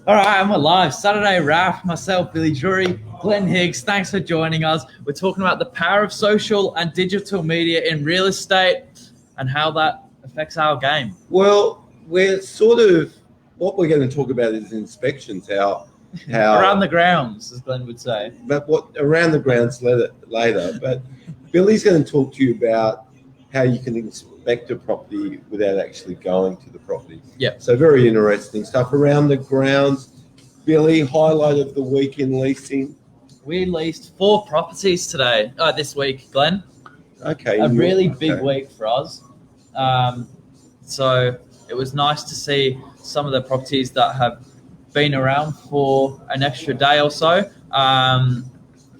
All right, and we're live. Saturday wrap. Myself, Billy DRURY, Glenn Higgs. Thanks for joining us. We're talking about the power of social and digital media in real estate and how that affects our game. Well, we're what we're going to talk about is inspections. How around the grounds, as Glenn would say. But what around the grounds later. But Billy's going to talk to you about how you can inspect a property without actually going to the property. Yeah. So very interesting stuff around the grounds. Billy, highlight of the week in leasing. We leased 4 properties today, this week, Glenn. Okay. A really big week for us. So it was nice to see some of the properties that have been around for an extra day or so.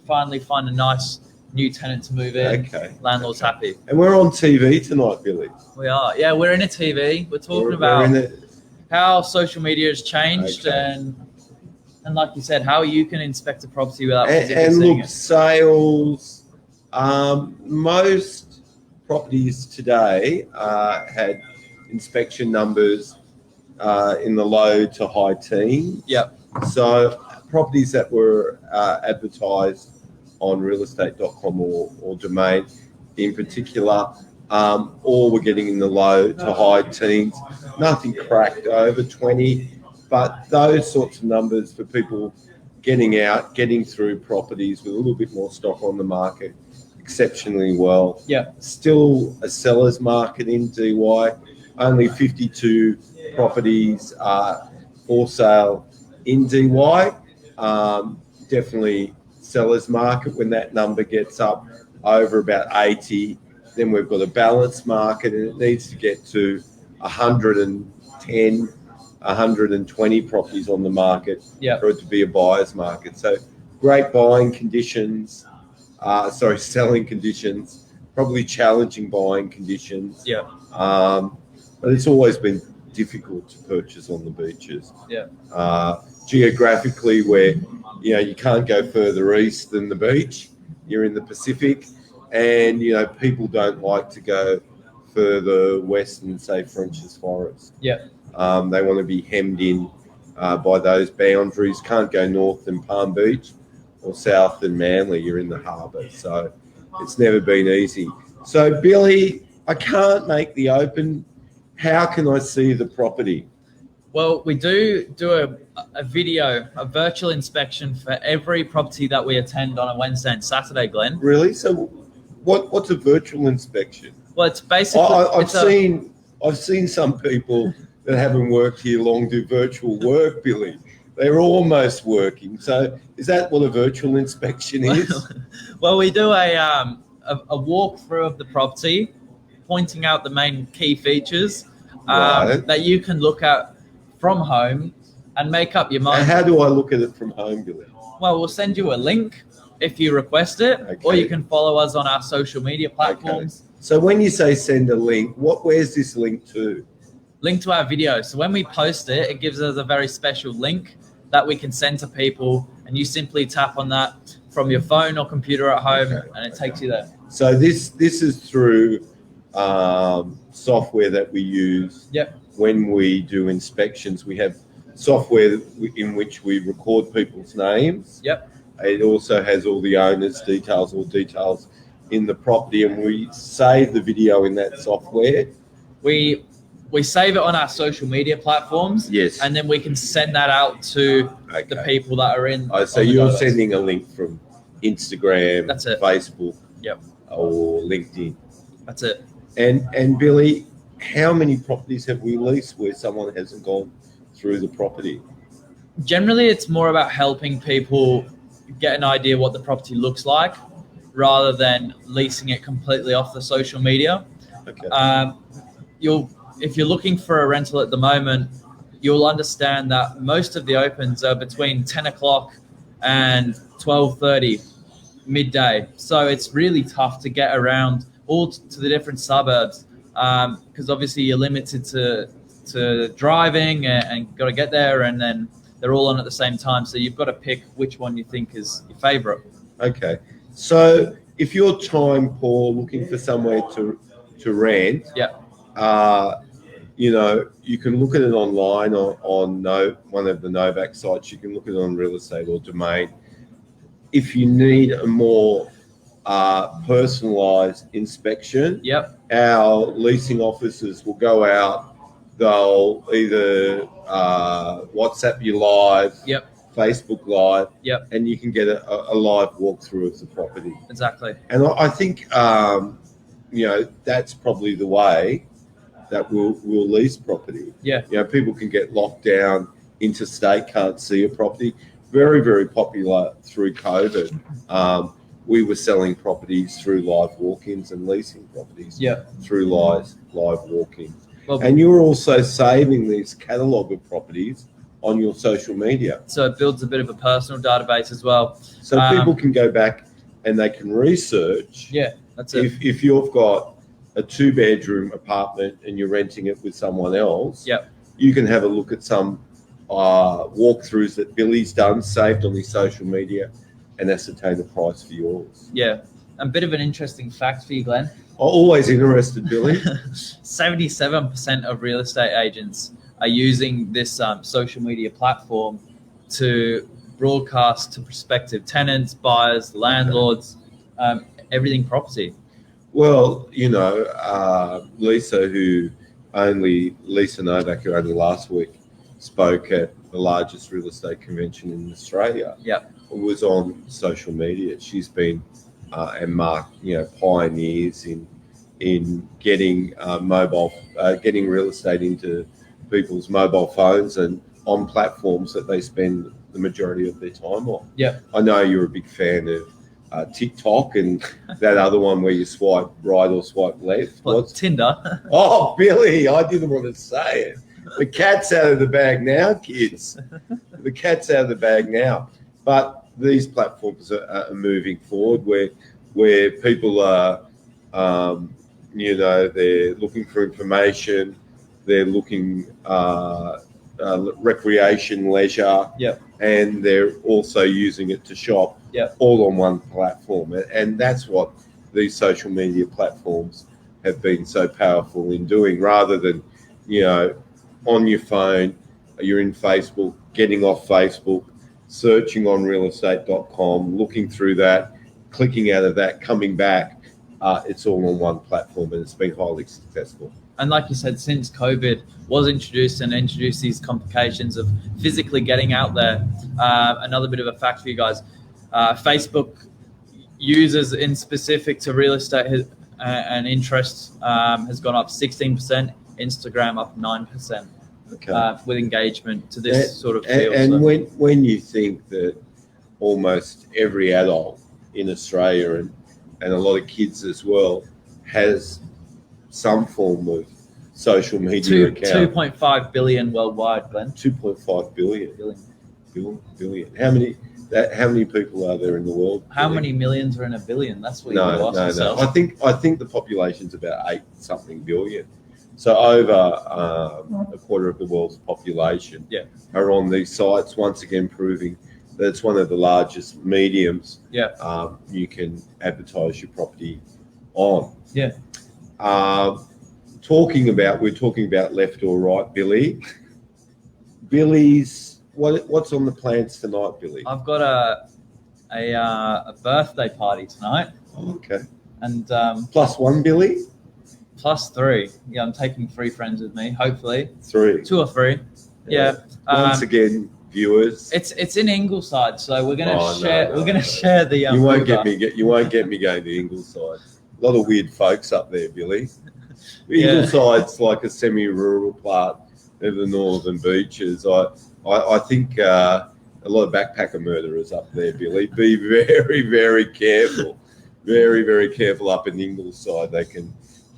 Finally find a nice new tenant to move in. Okay. Landlord's happy. And we're on TV tonight, Billy. We are. Yeah, we're in a TV. We're talking about how social media has changed and like you said, how you can inspect a property without physically seeing it. Sales. Most properties today had inspection numbers in the low to high teens. Yep. So properties that were advertised on realestate.com or Domain in particular, all were getting in the low to high teens. Nothing cracked over 20, but those sorts of numbers for people getting through properties with a little bit more stock on the market exceptionally well. Yeah. Still a seller's market in DY. Only 52 properties are for sale in DY. Definitely seller's market. When that number gets up over about 80, then we've got a balanced market, and it needs to get to 110, 120 properties on the market for it to be a buyer's market. So great buying conditions, selling conditions, probably challenging buying conditions. Yeah. But it's always been difficult to purchase on the beaches. Yeah. Geographically, where you can't go further east than the beach. You're in the Pacific, and people don't like to go further west than, say, French's Forest. Yeah. They want to be hemmed in by those boundaries. Can't go north than Palm Beach or south than Manly. You're in the harbour, so it's never been easy. So, Billy, I can't make the open. How can I see the property? Well, we do a video, a virtual inspection for every property that we attend on a Wednesday and Saturday, Glenn. Really? So what's a virtual inspection? Well, it's basically... I've seen some people that haven't worked here long do virtual work, Billy. They're almost working. So is that what a virtual inspection is? Well, we do a walkthrough of the property, pointing out the main key features that you can look at from home and make up your mind. And how do I look at it from home, Billy? Well, we'll send you a link if you request it, or you can follow us on our social media platforms. Okay. So when you say send a link, where's this link to? Link to our video. So when we post it, it gives us a very special link that we can send to people, and you simply tap on that from your phone or computer at home, and it takes you there. So this is through software that we use. Yep. When we do inspections. We have software in which we record people's names. Yep. It also has all the owner's details or details in the property, and we save the video in that software. We save it on our social media platforms. Yes. And then we can send that out to the people that are in. So you're sending a link from Instagram, That's it. Facebook, yep, or LinkedIn. That's it. And Billy, how many properties have we leased where someone hasn't gone through the property? Generally, it's more about helping people get an idea what the property looks like rather than leasing it completely off the social media. Okay. If you're looking for a rental at the moment, you'll understand that most of the opens are between 10 o'clock and 12:30 midday. So it's really tough to get around all to the different suburbs. Because obviously you're limited to driving and got to get there, and then they're all on at the same time. So you've got to pick which one you think is your favourite. Okay. So if you're time poor, looking for somewhere to rent, you know, you can look at it online on one of the Novak sites. You can look at it on Real Estate or Domain. If you need a more personalised inspection, Yep. our leasing officers will go out. They'll either WhatsApp you live, Yep. Facebook live, Yep. and you can get a live walkthrough of the property. Exactly. And I think, you know, that's probably the way that we'll lease property. Yeah. You know, people can get locked down interstate, can't see a property. Very, very popular through COVID. We were selling properties through live walk-ins and leasing properties through live walk-ins. Well, and you're also saving this catalogue of properties on your social media. So it builds a bit of a personal database as well. So people can go back and they can research. Yeah, that's it. If you've got a 2-bedroom apartment and you're renting it with someone else, you can have a look at some walkthroughs that Billy's done, saved on his social media, and ascertain the price for yours. Yeah. A bit of an interesting fact for you, Glenn. Always interested, Billy. 77% of real estate agents are using this social media platform to broadcast to prospective tenants, buyers, landlords, everything property. Well, you know, Lisa Novak, who only last week spoke at the largest real estate convention in Australia, was on social media. She's been and Mark, you know, pioneers in getting getting real estate into people's mobile phones and on platforms that they spend the majority of their time on. Yeah. I know you're a big fan of TikTok and that other one where you swipe right or swipe left. What's Tinder? Oh, Billy, I didn't want to say it. The cat's out of the bag now, kids. The cat's out of the bag now. But these platforms are moving forward where people are, you know, they're looking for information, they're looking recreation, leisure, and they're also using it to shop, all on one platform. And that's what these social media platforms have been so powerful in doing, rather than, you know, on your phone, you're in Facebook, getting off Facebook, searching on realestate.com, looking through that, clicking out of that, coming back. It's all on one platform, and it's been highly successful. And like you said, since COVID was introduced these complications of physically getting out there, another bit of a fact for you guys, Facebook users in specific to real estate and interest has gone up 16%, Instagram up 9%. With engagement to this sort of field. And when you think that almost every adult in Australia and a lot of kids as well has some form of social media account. 2.5 billion worldwide, Glenn. 2.5 billion. Billion. How many people are there in the world? How many millions are in a billion? That's what you ask yourself. I think the population's about 8-something billion. So over a quarter of the world's population are on these sites, once again proving that it's one of the largest mediums you can advertise your property on. We're talking about left or right, Billy. Billy's what's on the plans tonight, Billy? I've got a birthday party tonight. Okay. And plus one, Billy? Plus 3. Yeah, I'm taking 3 friends with me, hopefully. 3. 2 or 3. Yeah. Once again, viewers. It's in Ingleside, so we're gonna share. We're gonna share the. You won't get me going to Ingleside. A lot of weird folks up there, Billy. Ingleside's like a semi-rural part of the northern beaches. I think a lot of backpacker murderers up there, Billy. Be very, very careful. Very, very careful up in Ingleside. They can,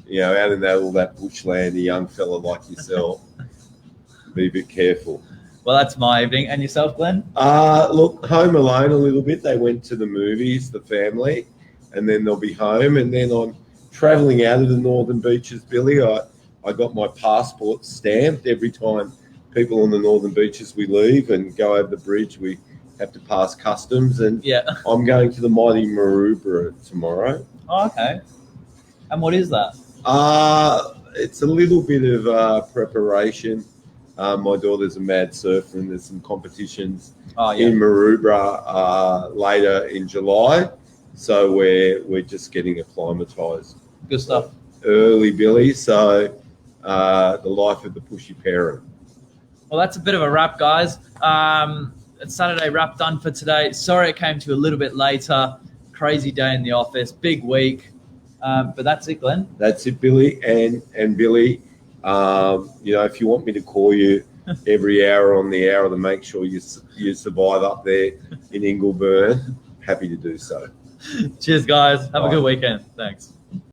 you know, out in all that bushland, a young fella like yourself, be a bit careful. Well, that's my evening. And yourself, Glenn? Look, home alone a little bit. They went to the movies, the family, and then they'll be home. And then I'm travelling out of the northern beaches, Billy. I got my passport stamped every time people on the northern beaches we leave and go over the bridge. We have to pass customs. And I'm going to the mighty Maroubra tomorrow. Oh, okay. And what is that? It's a little bit of preparation. My daughter's a mad surfer, and there's some competitions in Maroubra later in July. So we're just getting acclimatized. Good stuff. Early, Billy. So the life of the pushy parent. Well, that's a bit of a wrap, guys. It's Saturday wrap done for today. Sorry it came to you a little bit later. Crazy day in the office. Big week. But that's it, Glenn. That's it, Billy. And Billy, if you want me to call you every hour on the hour to make sure you survive up there in Ingleburn, happy to do so. Cheers, guys. Have a good weekend. Thanks.